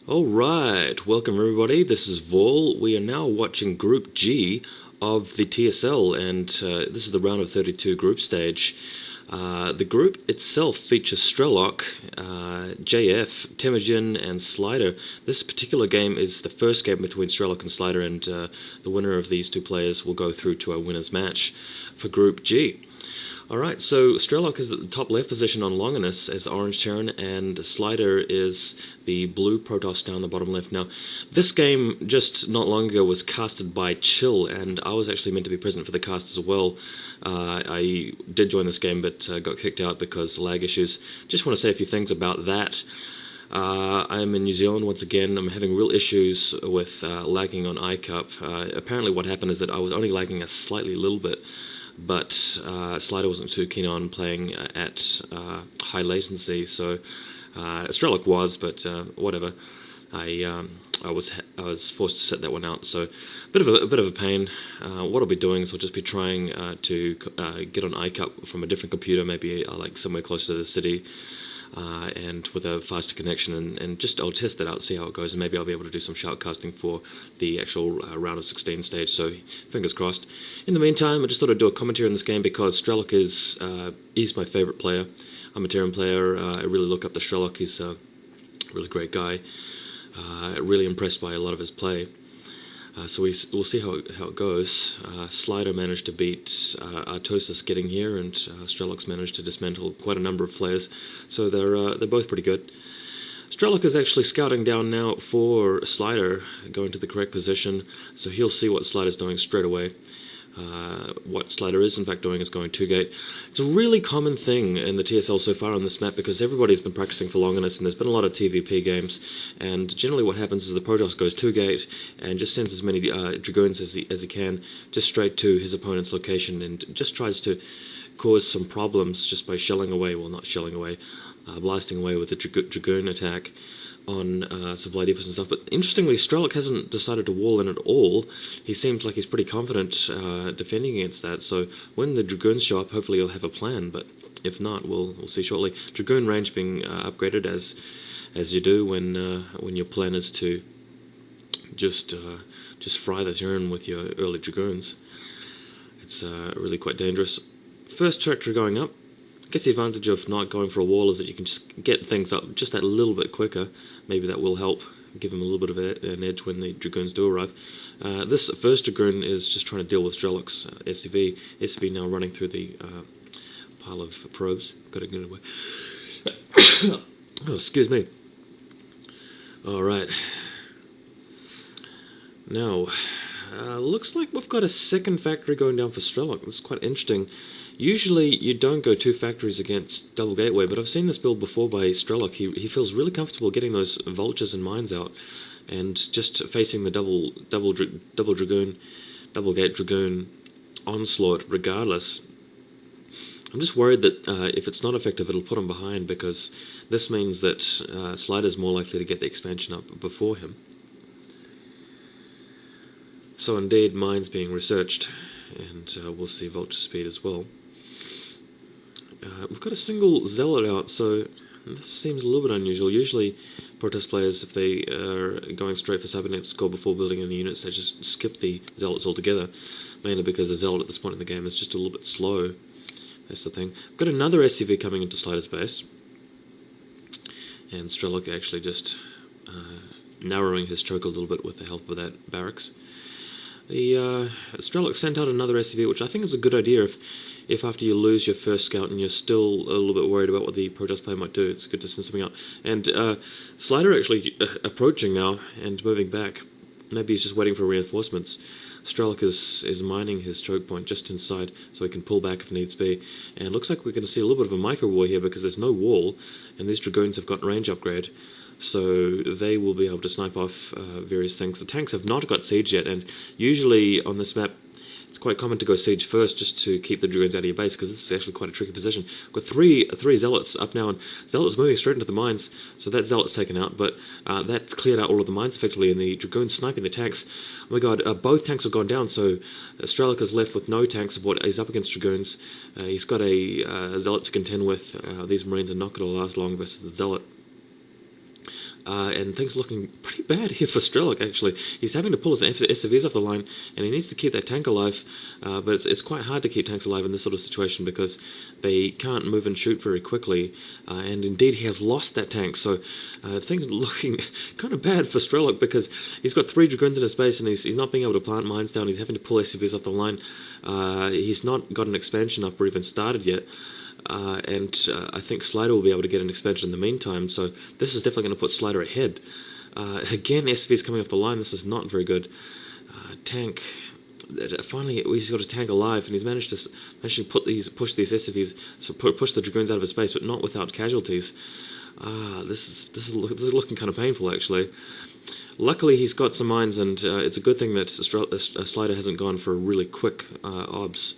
Alright, welcome everybody, this is Vol. We are now watching Group G of the TSL, and this is the round of 32 group stage. The group itself features Strelok, JF, Temujin, and Slider. This particular game is the first game between Strelok and Slider, and the winner of these two players will go through to a winner's match for Group G. Alright, so Strelok is at the top left position on Longinus as orange Terran, and Slider is the blue Protoss down the bottom left. Now, this game just not long ago was casted by Chill, and I was actually meant to be present for the cast as well. I did join this game, but got kicked out because lag issues. Just want to say a few things about that. I'm in New Zealand once again. I'm having real issues with lagging on iCup. Apparently what happened is that I was only lagging a slightly little bit, but Slider wasn't too keen on playing at high latency, so Strelok was, but whatever. I was forced to set that one out, so a bit of a pain. What I'll be doing is I'll just be trying to get on iCup from a different computer, maybe like somewhere close to the city, and with a faster connection, and just I'll test that out, see how it goes, and maybe I'll be able to do some shoutcasting for the actual round of 16 stage, so fingers crossed. In the meantime, I just thought I'd do a commentary on this game because Strelok is my favourite player. I'm a Terran player. I really look up to Strelok. He's a really great guy. Really impressed by a lot of his play. So we'll see how it goes. Slider managed to beat Artosis getting here, and Strelok's managed to dismantle quite a number of players. So they're both pretty good. Strelok is actually scouting down now for Slider, going to the correct position, so he'll see what Slider's doing straight away. What Slider is in fact doing is going 2-gate. It's a really common thing in the TSL so far on this map because everybody's been practicing for Longinus, and there's been a lot of TVP games, and generally what happens is the Protoss goes 2-gate and just sends as many Dragoons as he can just straight to his opponent's location, and just tries to cause some problems just by shelling away, well not shelling away, blasting away with the Dragoon attack on supply depots and stuff. But interestingly, Strelok hasn't decided to wall in at all. He seems like he's pretty confident defending against that, so when the Dragoons show up, hopefully he'll have a plan, but if not, we'll see shortly. Dragoon range being upgraded as you do when your plan is to just fry the Terran with your early Dragoons. It's really quite dangerous. First tractor going up. I guess the advantage of not going for a wall is that you can just get things up just that little bit quicker. Maybe that will help give him a little bit of an edge when the Dragoons do arrive. This first Dragoon is just trying to deal with Strelok's SCV. SCV now running through the pile of probes. Got to get it away. Oh, excuse me. Alright. Now, looks like we've got a second factory going down for Strelok. This is quite interesting. Usually you don't go two factories against double gateway, but I've seen this build before by Strelok. He feels really comfortable getting those vultures and mines out, and just facing the double gate Dragoon onslaught regardless. I'm just worried that if it's not effective, it'll put him behind, because this means that Slider's more likely to get the expansion up before him. So indeed, mines being researched, and we'll see vulture speed as well. We've got a single zealot out, so this seems a little bit unusual. Usually Protoss players, if they are going straight for cybernetic score before building any units, they just skip the zealots altogether, mainly because the zealot at this point in the game is just a little bit slow. That's the thing. We've got another SCV coming into Slider's base, and Strelok actually just narrowing his choke a little bit with the help of that barracks. The Strelok sent out another SCV, which I think is a good idea if after you lose your first scout and you're still a little bit worried about what the Protoss player might do, it's good to send something out. And Slider actually approaching now and moving back. Maybe he's just waiting for reinforcements. Strelok is mining his choke point just inside so he can pull back if needs be. And it looks like we're going to see a little bit of a micro war here because there's no wall, and these Dragoons have got range upgrade, so they will be able to snipe off various things. The tanks have not got siege yet, and usually on this map it's quite common to go siege first just to keep the Dragoons out of your base, because this is actually quite a tricky position. We've got three Zealots up now, and Zealots moving straight into the mines, so that Zealot's taken out, but that's cleared out all of the mines effectively, and the Dragoons sniping the tanks. Oh my god, both tanks have gone down, so Strelok is left with no tank support. He's up against Dragoons. He's got a Zealot to contend with. These Marines are not going to last long versus the Zealot. and things looking pretty bad here for Strelok, actually. He's having to pull his SCVs off the line, and he needs to keep that tank alive, but it's quite hard to keep tanks alive in this sort of situation because they can't move and shoot very quickly, and indeed he has lost that tank, so things are looking kind of bad for Strelok because he's got 3 Dragoons in his base, and he's not being able to plant mines down. He's having to pull SCVs off the line. He's not got an expansion up or even started yet. And I think Slider will be able to get an expansion in the meantime, so this is definitely going to put Slider ahead. Again, SV is coming off the line. This is not very good. Tank. Finally, he's got a tank alive, and he's managed to push these SCVs, so push the Dragoons out of his base, but not without casualties. This is looking kind of painful, actually. Luckily, he's got some mines, and it's a good thing that Slider hasn't gone for a really quick obs.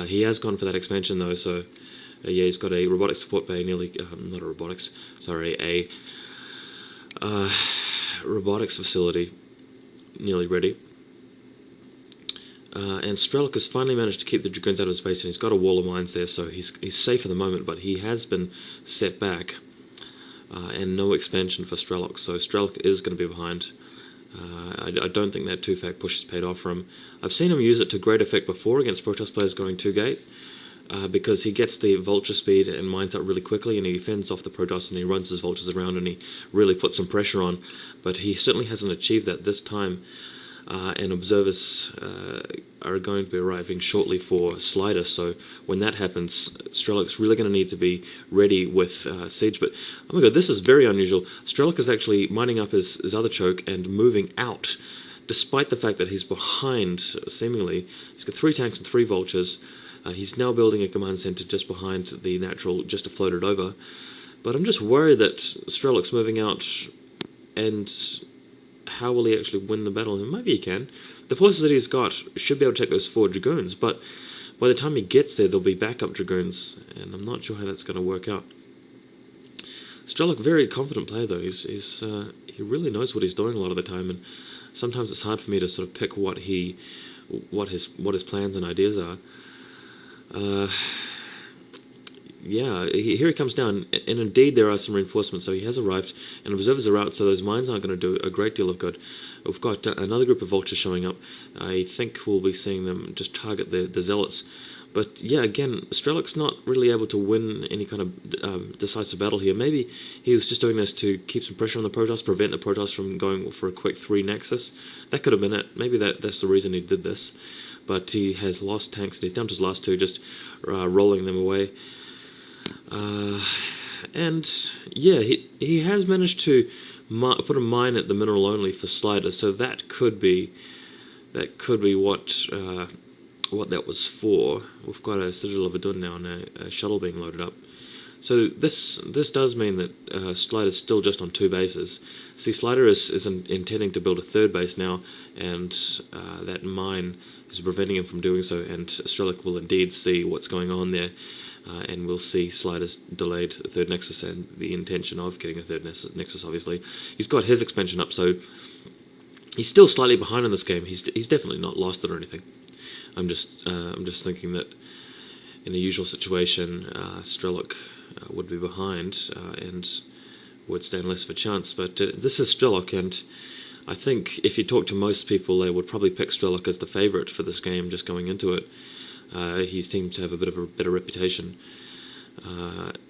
He has gone for that expansion, though, so yeah, he's got a robotics support bay nearly, not a robotics, sorry, a robotics facility nearly ready. And Strelok has finally managed to keep the Dragoons out of his base, and he's got a wall of mines there, so he's safe at the moment, but he has been set back, and no expansion for Strelok, so Strelok is going to be behind. I don't think that 2-fact push has paid off for him. I've seen him use it to great effect before against Protoss players going 2-gate, because he gets the vulture speed and mines up really quickly, and he fends off the Protoss and he runs his vultures around and he really puts some pressure on. But he certainly hasn't achieved that this time, and observers are going to be arriving shortly for Slider, so when that happens, Strelok's really going to need to be ready with Siege. But oh my god, this is very unusual. Strelok is actually mining up his other choke and moving out, despite the fact that he's behind, seemingly. He's got 3 tanks and 3 vultures. He's now building a command center just behind the natural, just to float it over. But I'm just worried that Strelok's moving out, and how will he actually win the battle? And maybe he can. The forces that he's got should be able to take those 4 Dragoons, but by the time he gets there, there'll be backup Dragoons, and I'm not sure how that's going to work out. Strelok, very confident player though. He really knows what he's doing a lot of the time, and sometimes it's hard for me to sort of pick what his plans and ideas are. Yeah, here he comes down, and indeed there are some reinforcements, so he has arrived, and observers are out, so those mines aren't going to do a great deal of good. We've got another group of vultures showing up. I think we'll be seeing them just target the zealots. But yeah, again, Strelok's not really able to win any kind of decisive battle here. Maybe he was just doing this to keep some pressure on the Protoss, prevent the Protoss from going for a quick 3 Nexus. That could have been it. Maybe that's the reason he did this. But he has lost tanks, and he's down to his last 2, just rolling them away. And yeah, he has managed to put a mine at the mineral only for Slider, so that could be what that was for. We've got a Citadel of Adun now and a shuttle being loaded up. So this does mean that Slider's still just on 2 bases. See, Slider is intending to build a 3rd base now, and that mine is preventing him from doing so, and Strelok will indeed see what's going on there, and we'll see Slider's delayed 3rd Nexus and the intention of getting a 3rd Nexus, obviously. He's got his expansion up, so he's still slightly behind in this game. He's definitely not lost it or anything. I'm just thinking that in a usual situation, Strelok would be behind and would stand less of a chance. But this is Strelok, and I think if you talk to most people, they would probably pick Strelok as the favourite for this game just going into it. He seems to have a bit of a better reputation,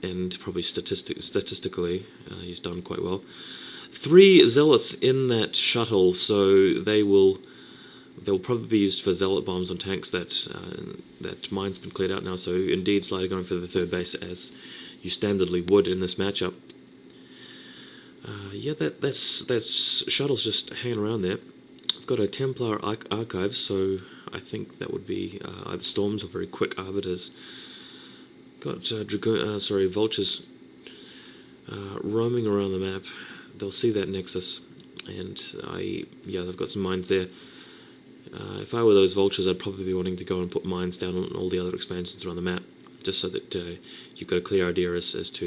and probably statistically he's done quite well. 3 zealots in that shuttle, so they'll probably be used for zealot bombs on tanks. That mine's been cleared out now, so indeed Slider going for the 3rd base as you standardly would in this matchup. Yeah, that's shuttle's just hanging around there. I've got a Templar archive, so I think that would be either Storms or very quick Arbiters. Got vultures roaming around the map. They'll see that Nexus, and they've got some mines there. If I were those vultures, I'd probably be wanting to go and put mines down on all the other expansions around the map, just so that you've got a clear idea as to